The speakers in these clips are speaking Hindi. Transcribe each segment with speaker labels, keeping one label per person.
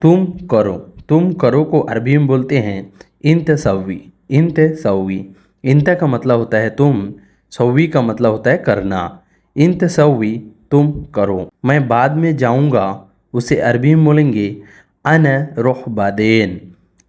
Speaker 1: तुम करो। तुम करो को अरबी में बोलते हैं इंत सवी। इंत सवी। इंत का मतलब होता है तुम, सवी का मतलब होता है करना। इंत सवी, तुम करो। मैं बाद में जाऊंगा, उसे अरबी में बोलेंगे अना रुह बादेन।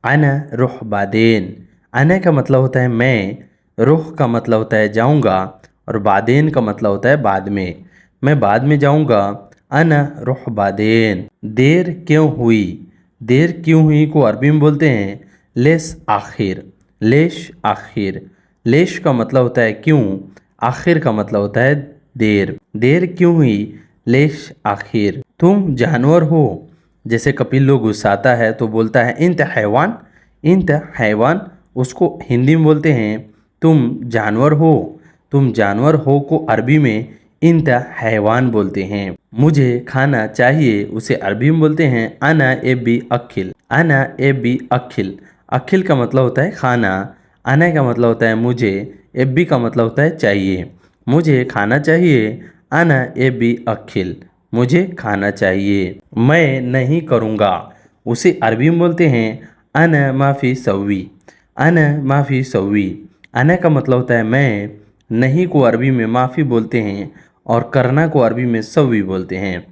Speaker 1: अना रुह बादेन। अना का मतलब होता है मैं, रुह का मतलब होता है जाऊंगा, और बादेन का मतलब होता है बाद में। मैं बाद में जाऊंगा, अना रुह बादेन। देर क्यों हुई। देर क्यों हुई को अरबी में बोलते हैं लेस आखिर। लेश आखिर। लेश का मतलब होता है क्यों, आखिर का मतलब होता है देर। देर क्यों हुई, लेश आखिर। तुम जानवर हो। जैसे कपिल लोग गुस्साता है तो बोलता है इंत हैवान। इंत हैवान, उसको हिंदी में बोलते हैं तुम जानवर हो। तुम जानवर हो को अरबी में इंत हैवान बोलते हैं। मुझे खाना चाहिए, उसे अरबी में बोलते हैं अना एबी अखिल। अना एबी अखिल। अखिल का मतलब होता है खाना, अना का मतलब होता है मुझे, एबी का मतलब होता है चाहिए। मुझे खाना चाहिए, अना एबी अखिल। मुझे खाना चाहिए। मैं नहीं करूँगा, उसे अरबी में बोलते हैं अना माफ़ी सवी। अना माफ़ी सवी। अना का मतलब होता है मैं, नहीं को अरबी में माफ़ी बोलते हैं, और करना को अरबी में सवी बोलते हैं।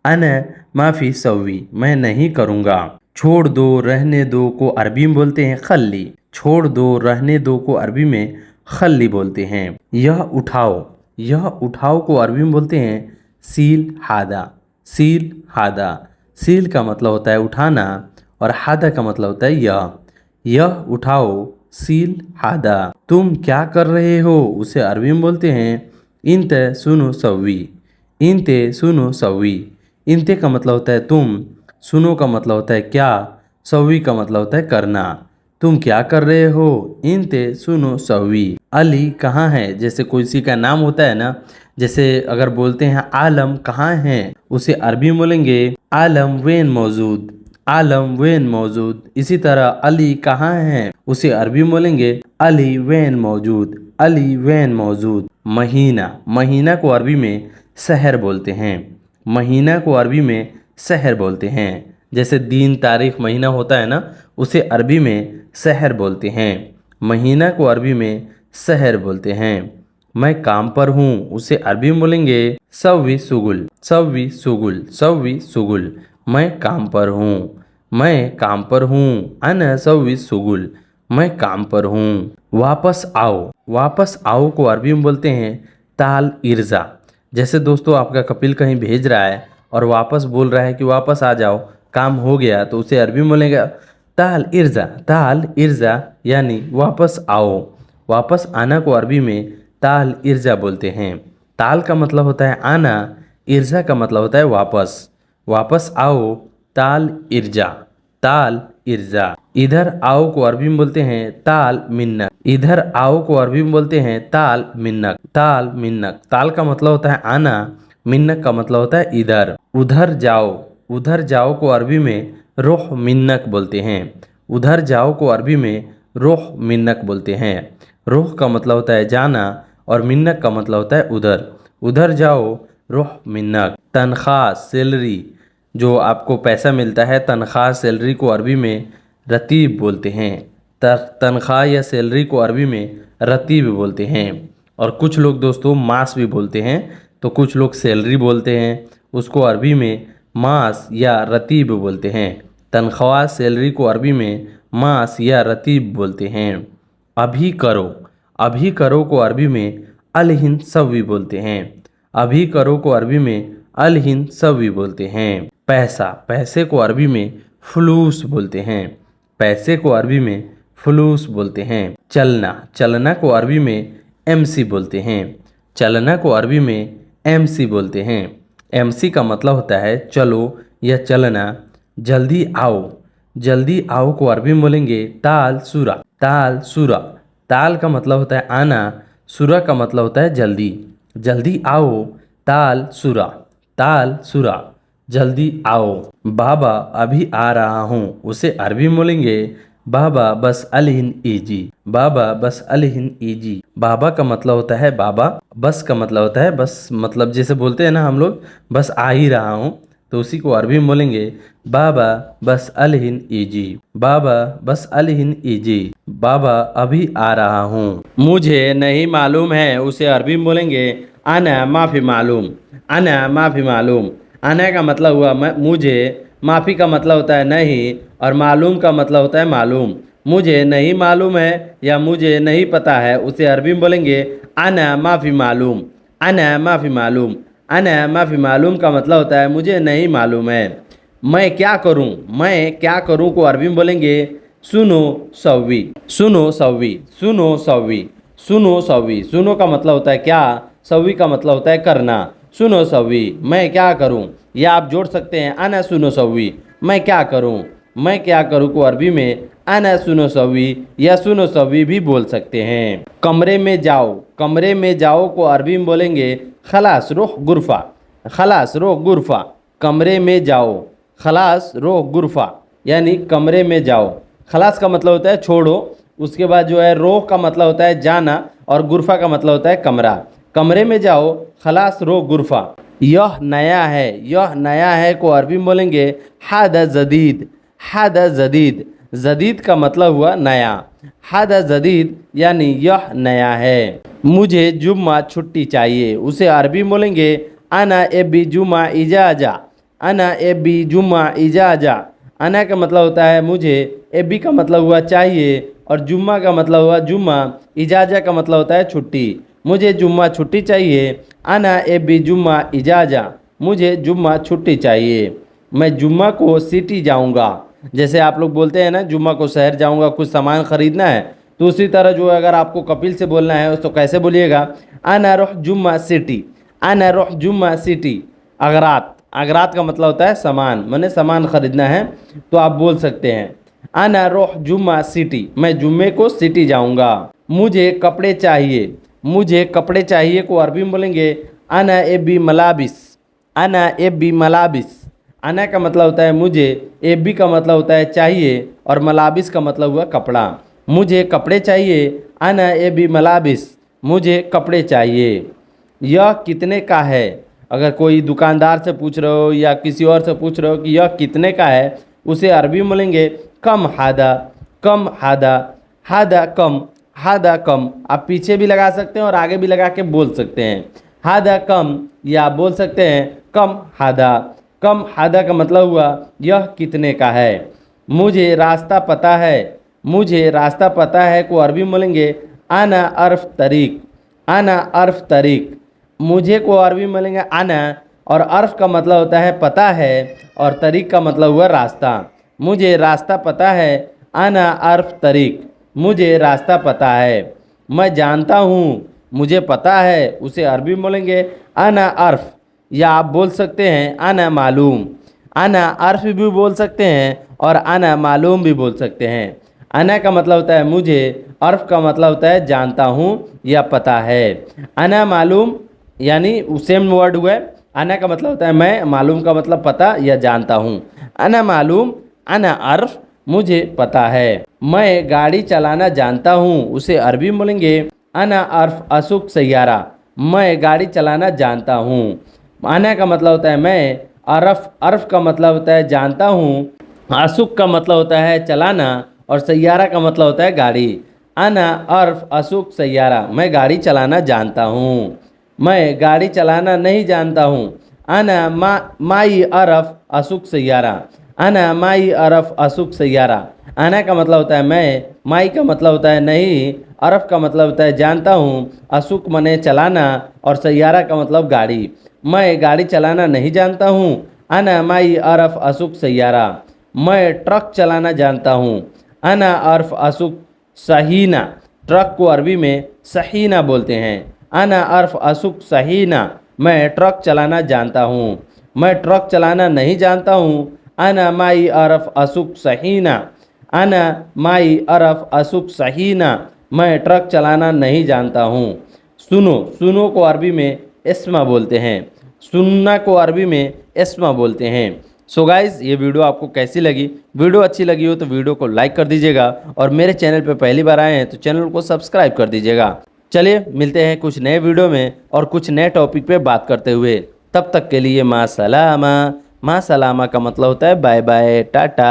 Speaker 1: अना माफ़ी सवी, मैं नहीं करूँगा। छोड़ दो रहने दो को अरबी में बोलते हैं खल्ली। छोड़ दो रहने दो को अरबी में खल्ली बोलते हैं। यह उठाओ। यह उठाओ को अरबी में बोलते हैं सील हादा। सील हादा। सील का मतलब होता है उठाना, और हादा का मतलब होता है यह। यह उठाओ सील हादा। तुम क्या कर रहे हो, उसे अरबी में बोलते हैं इंत सुनो सवी। इंते सुनो सवी। इंते का मतलब होता है तुम, सुनो का मतलब होता है क्या, सवी का मतलब होता है करना। तुम क्या कर रहे हो, इंते सुनो सवी। अली कहाँ है, जैसे किसी का नाम होता है ना, जैसे अगर बोलते हैं आलम कहाँ है, उसे अरबी में बोलेंगे आलम वेन मौजूद। आलम वेन मौजूद। इसी तरह अली कहाँ है, उसे अरबी में बोलेंगे अली वेन मौजूद। अली वेन मौजूद। महीना। महीना को अरबी में शहर बोलते हैं। महीना को अरबी में शहर बोलते हैं। जैसे दिन तारीख महीना होता है ना, उसे अरबी में शहर बोलते हैं। महीना को अरबी में शहर बोलते हैं। मैं काम पर हूँ, उसे अरबी में बोलेंगे सव्वी सुगुल। सव्वी सुगुल। सव्वी सुगुल। मैं काम पर हूँ। मैं काम पर हूँ, अना सव्वी सुगुल। मैं काम पर हूँ। वापस आओ। वापस आओ को अरबी में बोलते हैं ताल इर्जा। जैसे दोस्तों आपका कपिल कहीं भेज रहा है और वापस बोल रहा है कि वापस आ जाओ, काम हो गया, तो उसे अरबी में बोलेगा ताल इर्जा। ताल इर्जा यानी वापस आओ। वापस आना को अरबी में ताल इर्जा बोलते हैं। ताल का मतलब होता है आना, इर्जा का मतलब होता है वापस। वापस आओ, ताल इर्जा। ताल इर्जा। इधर आओ को अरबी में बोलते हैं ताल मिन्नक। इधर आओ को अरबी में बोलते हैं ताल मिन्नक। ताल मिन्नक। ताल का मतलब होता है आना, मिन्नक का मतलब होता है इधर। उधर जाओ। उधर जाओ को अरबी में रोह मिन्नक बोलते हैं। उधर जाओ को अरबी में रोह मिन्नक बोलते हैं। रोह का मतलब होता है जाना, और मिन्नक का मतलब होता है उधर। उधर जाओ, रोह मिन्नक। तनख्वाह सैलरी, जो आपको पैसा मिलता है, तनख्वाह सैलरी को अरबी में रतीब बोलते हैं। तनख्वाह या सैलरी को अरबी में रतीब बोलते हैं। और कुछ लोग दोस्तों मास भी बोलते हैं, तो कुछ लोग सैलरी बोलते हैं, उसको अरबी में मास या रतीब बोलते हैं। तनख्वाह सैलरी को अरबी में मास या रतीब बोलते हैं। अभी करो। अभी करो को अरबी में अलहिन सवी बोलते हैं। अभी करो को अरबी में अलहिन सवी बोलते हैं। पैसा। पैसे को अरबी में फलूस बोलते हैं। पैसे को अरबी में फलूस बोलते हैं। चलना। चलना को अरबी में एमसी बोलते हैं। चलना को अरबी में एमसी बोलते हैं। एमसी का मतलब होता है चलो या चलना। जल्दी आओ। जल्दी आओ को अरबी में बोलेंगे ताल सुरा। ताल सुरा। ताल का मतलब होता है आना, सुरा का मतलब होता है जल्दी। जल्दी आओ, ताल सुरा। ताल सुरा। जल्दी आओ। बाबा अभी आ रहा हूँ, उसे अरबी में बोलेंगे बाबा बस अलहिन ईजी। बाबा बस अलहिन ईजी। बाबा का मतलब होता है बाबा, बस का मतलब होता है बस, मतलब जैसे बोलते हैं ना हम लोग बस आ ही रहा हूँ, तो उसी को अरबी में बोलेंगे बाबा बस अलहिन इजी, बाबा बस अलहिन इजी, बाबा अभी आ रहा हूँ। मुझे नहीं मालूम है, उसे अरबी में बोलेंगे अना माफ़ी मालूम, अना माफ़ी मालूम। अना का मतलब हुआ मुझे, माफ़ी का मतलब होता है नहीं, और मालूम का मतलब होता है मालूम। मुझे नहीं मालूम है या मुझे नहीं पता है, उसे अरबी में बोलेंगे अना माफ़ी मालूम, अना माफ़ी मालूम। अना माफ़ी मालूम का मतलब होता है मुझे नहीं मालूम है। मैं क्या करूं, मैं क्या करूं को अरबी में बोलेंगे सुनो सव्वी, सुनो सव्वी, सुनो सव्वी, सुनो सव्वी। सुनो का मतलब होता है क्या, सव्वी का मतलब होता है करना। सुनो सव्वी, मैं क्या करूं, या आप जोड़ सकते हैं अना सुनो सव्वी, मैं क्या करूं। मैं क्या करूं को अरबी में अना सुनो सव्वी या सुनो सव्वी भी बोल सकते हैं। कमरे में जाओ, कमरे में जाओ को अरबी में बोलेंगे खलास रोह गुरफा, खलास रोह गुरफा। कमरे में जाओ, खलास रोह गुरफा, यानी कमरे में जाओ। खलास का मतलब होता है छोड़ो, उसके बाद जो है रोह का मतलब होता है जाना, और गुरफा का मतलब होता है कमरा। कमरे में जाओ, खलास रोह गुरफा। यह नया है, यह नया है को अरबी में बोलेंगे हादा जदीद, हादा जदीद। जदीद का मतलब हुआ नया, हादा जदीद यानी यह नया है। मुझे जुम्मा छुट्टी चाहिए, उसे अरबी में बोलेंगे अना एबी जुम्मा इजाजा, अना एबी जुम्मा इजाजा। अना का मतलब होता है मुझे, एबी का मतलब हुआ चाहिए, और जुम्मा का मतलब हुआ जुम्मा, इजाजा का मतलब होता है छुट्टी। मुझे जुम्मा छुट्टी चाहिए, अना एबी जुम्मा इजाजा, मुझे जुम्मा छुट्टी चाहिए। मैं जुम्मा को सिटी जाऊंगा, जैसे आप लोग बोलते हैं ना जुम्मा को शहर जाऊंगा कुछ सामान खरीदना है, तो उसी तरह जो है अगर आपको कपिल से बोलना है तो कैसे बोलिएगा अना रुह जुम्मा सिटी, अना रुह जुम्मा सिटी। अगरात, अगरात का मतलब होता है सामान, मैंने सामान खरीदना है, तो आप बोल सकते हैं अना रुह जुम्मा सिटी, मैं जुम्मे को सिटी जाऊंगा। मुझे कपड़े चाहिए, मुझे कपड़े चाहिए को अरबी में बोलेंगे अना एबी मलाबिस, अना एबी मलाबिस। अना का मतलब होता है मुझे, एबी का मतलब होता है चाहिए, और मलाबिस का मतलब हुआ कपड़ा। मुझे कपड़े चाहिए, अना एबी मलाबिस, मुझे कपड़े चाहिए। यह कितने का है, अगर कोई दुकानदार से पूछ रहे हो या किसी और से पूछ रहे हो कि यह कितने का है, उसे अरबी में बोलेंगे कम हादा, कम हादा, हादा कम, हादा कम। आप पीछे भी लगा सकते हैं और आगे भी लगा के बोल सकते हैं हादा कम, या आप बोल सकते हैं कम हादा। कम हादा का मतलब हुआ यह कितने का है। मुझे रास्ता पता है, मुझे रास्ता पता है को अरबी में बोलेंगे आना अर्फ तरीक, आना अर्फ तरीक। मुझे को अरबी में बोलेंगे आना, और अर्फ का मतलब होता है पता है, और तरीक का मतलब हुआ रास्ता। मुझे रास्ता पता है, आना अर्फ तरीक, मुझे रास्ता पता है। मैं जानता हूँ, मुझे पता है, उसे अरबी में बोलेंगे आना अर्फ, या आप बोल सकते हैं आना मालूम। आना अर्फ भी बोल सकते हैं और आना मालूम भी बोल सकते हैं। आना का मतलब होता है मुझे, अर्फ का मतलब होता है जानता हूँ या पता है। आना मालूम यानी सेम वर्ड हुआ है। आना का मतलब होता है मैं, मालूम का मतलब पता या जानता हूँ। आना मालूम, आना अर्फ, मुझे पता है। मैं गाड़ी चलाना जानता हूँ, उसे अरबी में बोलेंगे आना अर्फ असुक सैयारा, मैं गाड़ी चलाना जानता हूँ। आना का मतलब होता है मैं, अर्फ, अर्फ का मतलब होता है जानता हूँ, असुक का मतलब होता है चलाना, और सैयारा का मतलब होता है गाड़ी। आना अर्फ असुक सैयारा, मैं गाड़ी चलाना जानता हूँ। मैं गाड़ी चलाना नहीं जानता हूँ, आना माई अरफ असुक सैयारा, आना माई अरफ असुक सैयारा। आना का मतलब होता है मैं, माई का मतलब होता है नहीं, अरफ का मतलब होता है जानता हूँ, असुक मने चलाना, और सैयारा का मतलब गाड़ी। मैं गाड़ी चलाना नहीं जानता हूँ, अना माई अरफ असुक सैयारा। मैं ट्रक चलाना जानता हूँ, अना अर्फ असुक सहीना। ट्रक को अरबी में सहीना बोलते हैं। अना अर्फ असुक सहीना, मैं ट्रक चलाना जानता हूँ। मैं ट्रक चलाना नहीं जानता हूँ, अना माई अरफ असुक सहीना, अना माई अरफ असुक सहीना, मैं ट्रक चलाना नहीं जानता हूँ। सुनो, सुनो को अरबी में इस्मा बोलते हैं। सुनना को अरबी में इस्मा बोलते हैं। सो गाइज़, ये वीडियो आपको कैसी लगी? वीडियो अच्छी लगी हो तो वीडियो को लाइक कर दीजिएगा, और मेरे चैनल पर पहली बार आए हैं तो चैनल को सब्सक्राइब कर दीजिएगा। चलिए मिलते हैं कुछ नए वीडियो में और कुछ नए टॉपिक पे बात करते हुए। तब तक के लिए माँ सलामा, माँ सलामा का मतलब होता है बाय बाय, टाटा।